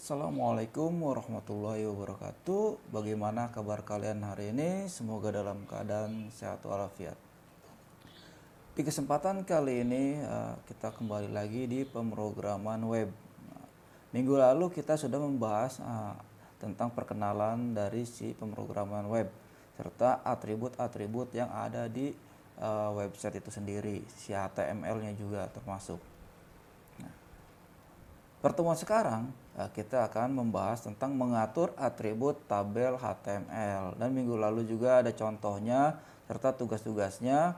Assalamualaikum warahmatullahi wabarakatuh. Bagaimana kabar kalian hari ini? Semoga dalam keadaan sehat walafiat. Di kesempatan kali ini kita kembali lagi di pemrograman web. Minggu lalu kita sudah membahas tentang perkenalan dari si pemrograman web serta atribut-atribut yang ada di website itu sendiri, si HTML-nya juga termasuk. Pertemuan sekarang kita akan membahas tentang mengatur atribut tabel HTML, dan minggu lalu juga ada contohnya serta tugas-tugasnya,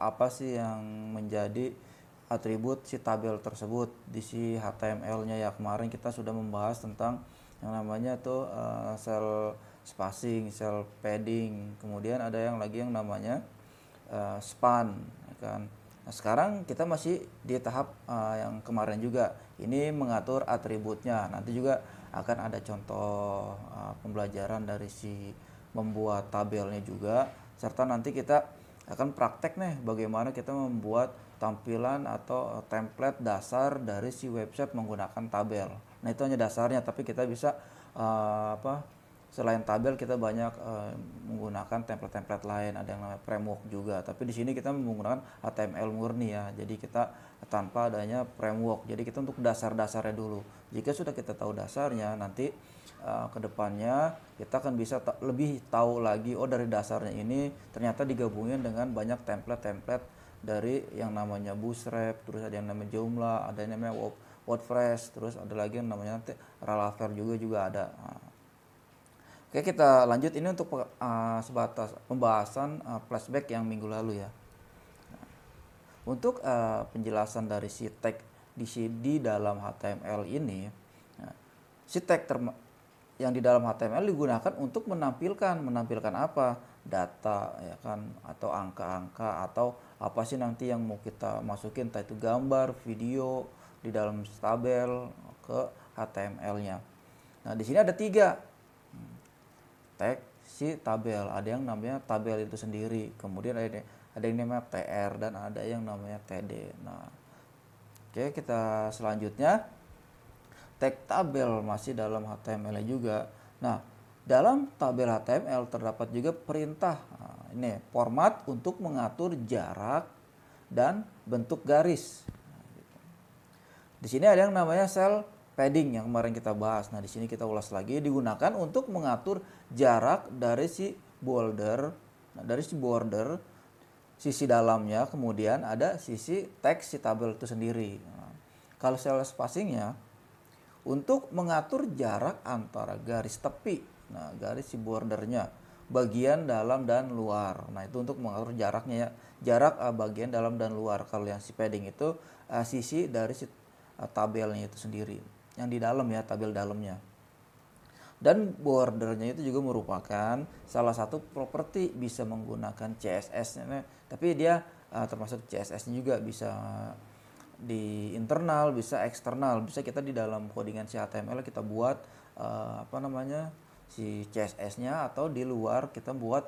apa sih yang menjadi atribut si tabel tersebut di si HTML-nya ya. Kemarin kita sudah membahas tentang yang namanya tuh cell spacing, cell padding, kemudian ada yang lagi yang namanya span, ya kan. Nah, sekarang kita masih di tahap yang kemarin juga, ini mengatur atributnya. Nanti juga akan ada contoh pembelajaran dari si membuat tabelnya juga, serta nanti kita akan praktek nih bagaimana kita membuat tampilan atau template dasar dari si website menggunakan tabel. Nah, itu hanya dasarnya, tapi kita bisa selain tabel kita banyak menggunakan template-template lain, ada yang namanya framework juga. Tapi di sini kita menggunakan HTML murni ya. Jadi kita tanpa adanya framework. Jadi kita untuk dasar-dasarnya dulu. Jika sudah kita tahu dasarnya, nanti kedepannya kita akan bisa lebih tahu lagi, oh dari dasarnya ini ternyata digabungin dengan banyak template-template dari yang namanya Bootstrap, terus ada yang namanya Joomla, ada yang namanya WordPress, terus ada lagi yang namanya Laravel juga ada. Oke, kita lanjut ini untuk sebatas pembahasan flashback yang minggu lalu ya. Untuk penjelasan dari si tag di dalam HTML ini, si tag yang di dalam HTML digunakan untuk menampilkan apa? Data ya kan, atau angka-angka, atau apa sih nanti yang mau kita masukin, entah itu gambar, video di dalam tabel ke HTML-nya. Nah, di sini ada 3 tag si tabel. Ada yang namanya tabel itu sendiri, kemudian ada yang namanya tr, dan ada yang namanya td. Nah, oke, kita selanjutnya tag tabel masih dalam HTML juga. Nah, dalam tabel HTML terdapat juga perintah ini format untuk mengatur jarak dan bentuk garis. Di sini ada yang namanya cell padding yang kemarin kita bahas. Nah, di sini kita ulas lagi, digunakan untuk mengatur jarak dari si border, sisi dalamnya, kemudian ada sisi teks si tabel itu sendiri. Nah, kalau cell spacingnya untuk mengatur jarak antara garis tepi, nah garis si bordernya, bagian dalam dan luar. Nah, itu untuk mengatur jaraknya ya, jarak bagian dalam dan luar. Kalau yang si padding itu sisi dari si tabelnya itu sendiri, yang di dalam ya, tabel dalamnya. Dan bordernya itu juga merupakan salah satu properti bisa menggunakan CSS-nya, tapi dia termasuk CSS-nya juga bisa di internal, bisa eksternal, bisa kita di dalam codingan si HTML kita buat si CSS-nya, atau di luar kita buat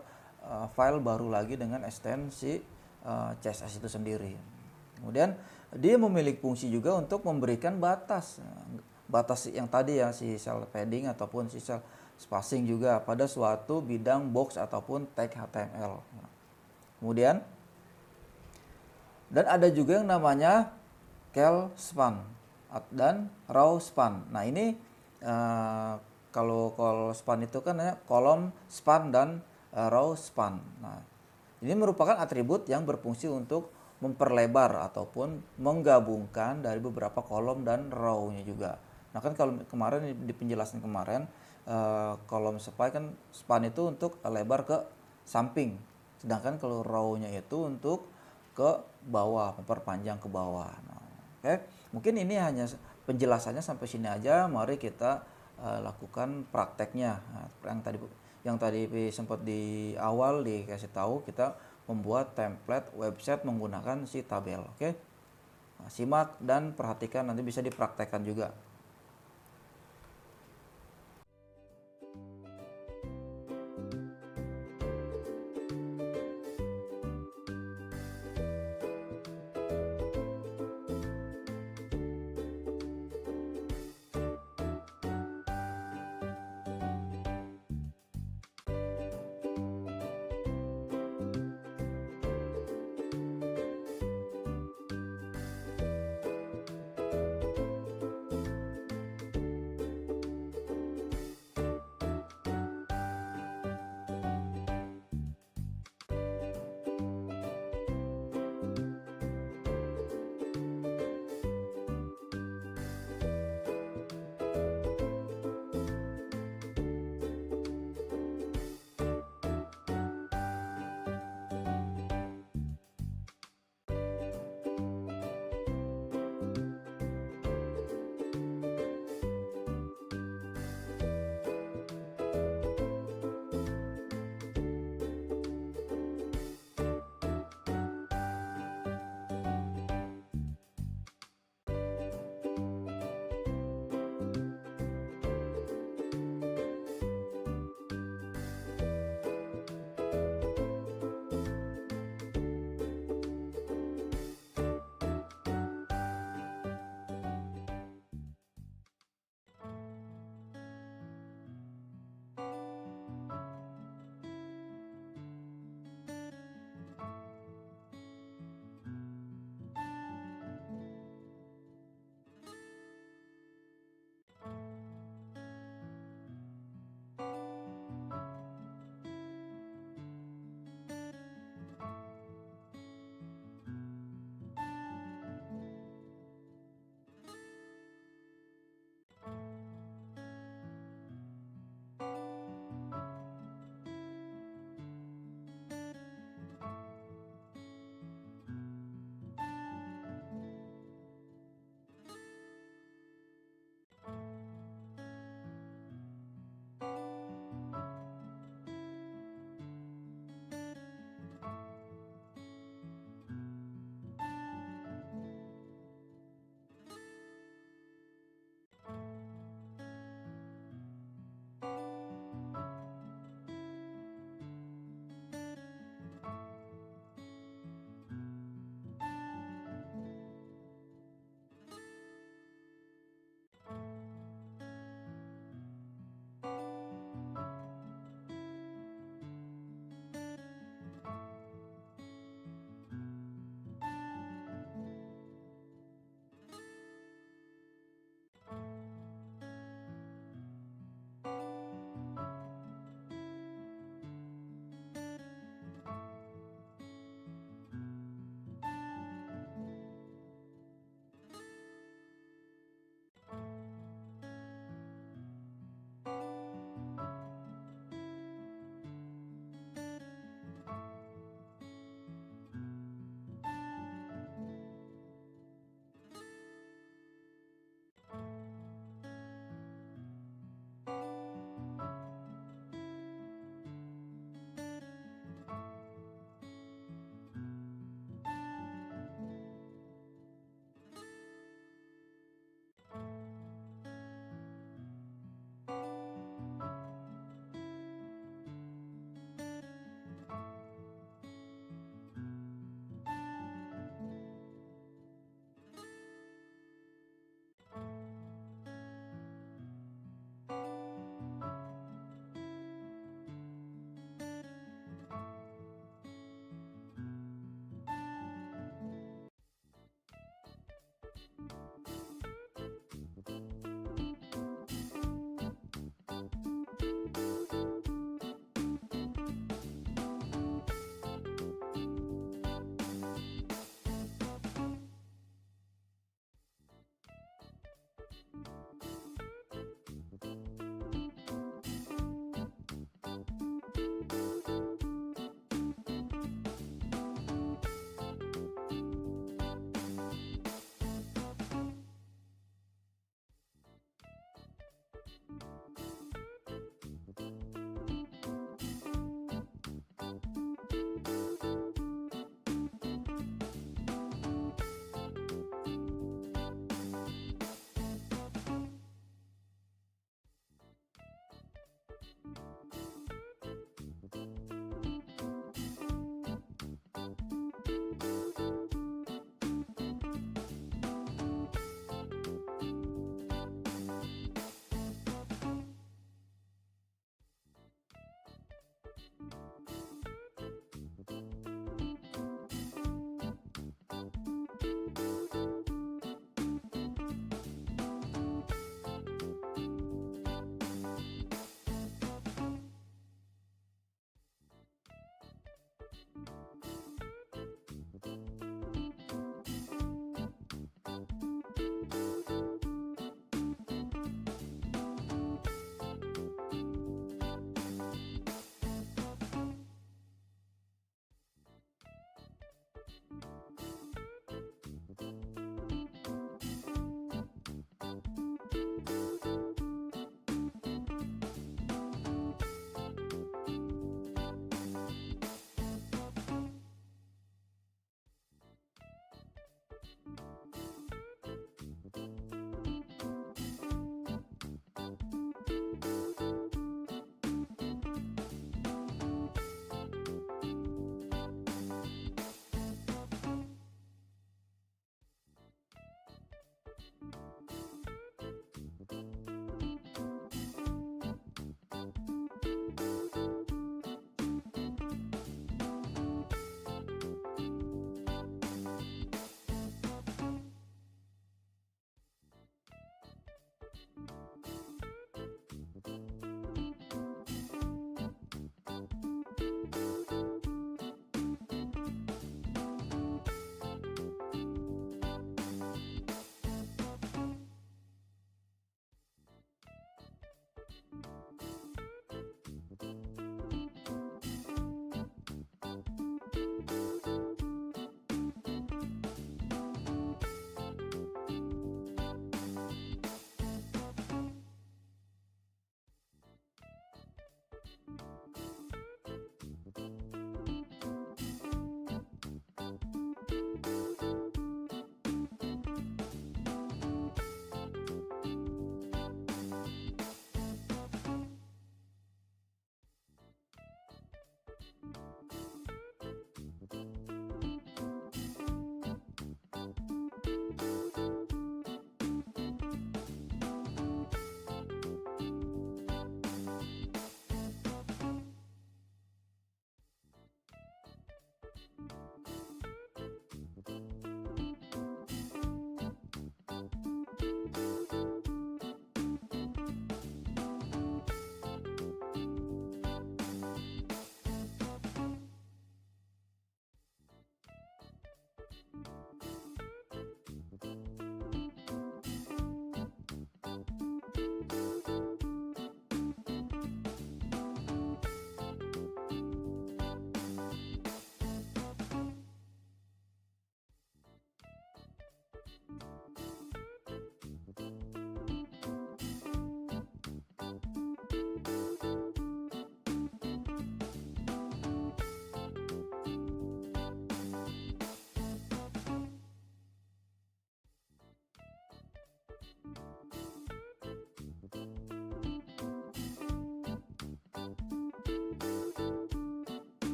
file baru lagi dengan ekstensi CSS itu sendiri. Kemudian dia memiliki fungsi juga untuk memberikan batas yang tadi ya, si cell padding ataupun si cell spacing juga pada suatu bidang box ataupun tag HTML. Kemudian dan ada juga yang namanya cell span dan row span. Nah, ini kalau call span itu kan ya kolom span dan row span. Nah, ini merupakan atribut yang berfungsi untuk memperlebar ataupun menggabungkan dari beberapa kolom dan row-nya juga. Nah, kan kalau kemarin di penjelasan kemarin, kolom span itu untuk lebar ke samping, sedangkan kalau row-nya itu untuk ke bawah, memperpanjang ke bawah. Nah, oke, mungkin ini hanya penjelasannya sampai sini aja. Mari kita lakukan prakteknya. Nah, yang tadi sempat di awal dikasih tahu, kita membuat template website menggunakan si tabel. Oke, nah, simak dan perhatikan, nanti bisa dipraktekkan juga.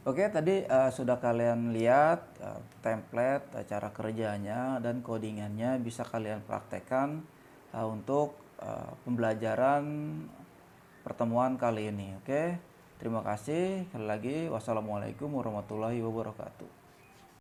Oke, tadi sudah kalian lihat template, cara kerjanya dan codingannya bisa kalian praktekkan untuk pembelajaran pertemuan kali ini. Oke, terima kasih. Sekali lagi, wassalamualaikum warahmatullahi wabarakatuh.